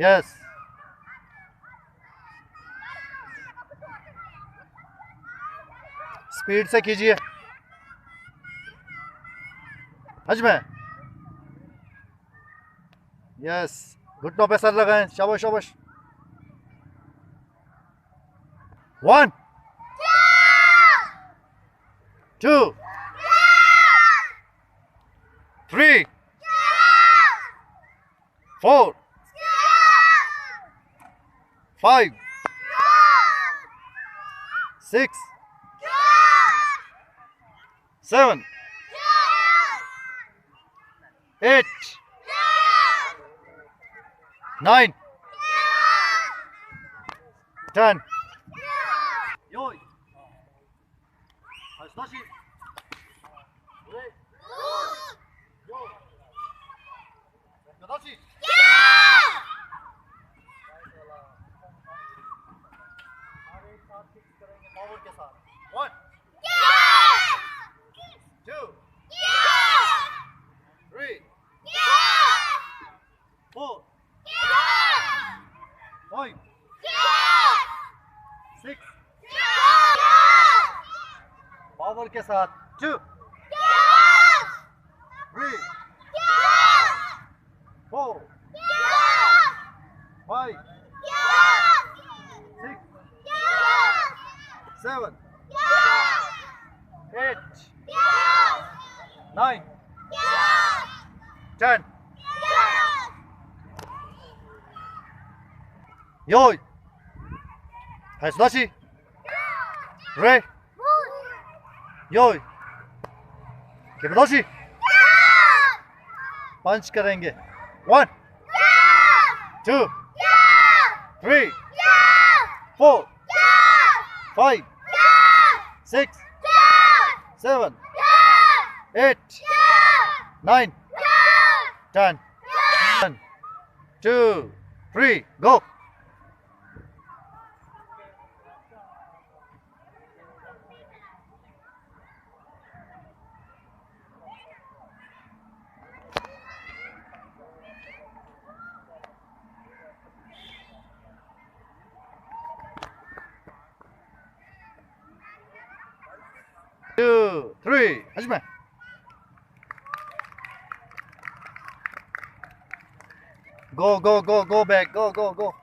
Yes speed से कीजिए हज में यस घुटनों पे सर लगाएं शाबाश शाबाश 1 2 3 4 5 6 7 8 9 10 Yoy. Hastashi. Yo. Hastashi. Power के साथ 1 2 3 4 5 6 पावर के साथ 2 3 4 5 6 7 8 9 10 Yoy. Hastashi. Ray. Yoy. Kibadashi. पंच करेंगे 1 2 3 4 5 6 7 8 9 10 1 2 3 go 2 3 始め Go go go go back go go go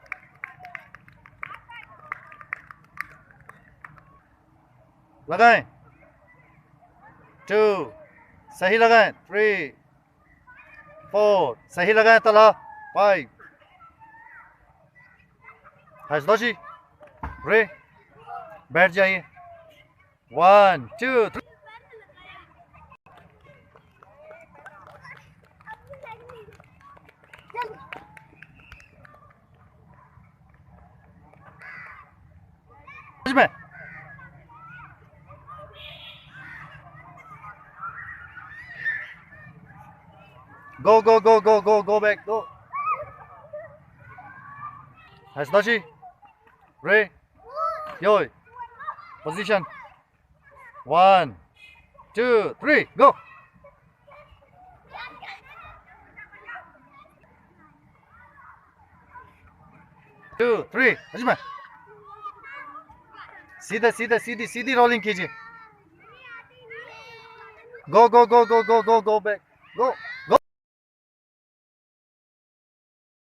लगाएं 2 सही लगाएं 3 4 सही लगाएं तला 5 हजदोशी रे बैठ जाइए 1 2 3 में go go go go go go back go Hastashi Ray Yoy position 1 2 3 go 2 3 हज में सीधे सीधे सीधी सीधी रोलिंग कीजिए go go go go go go go back go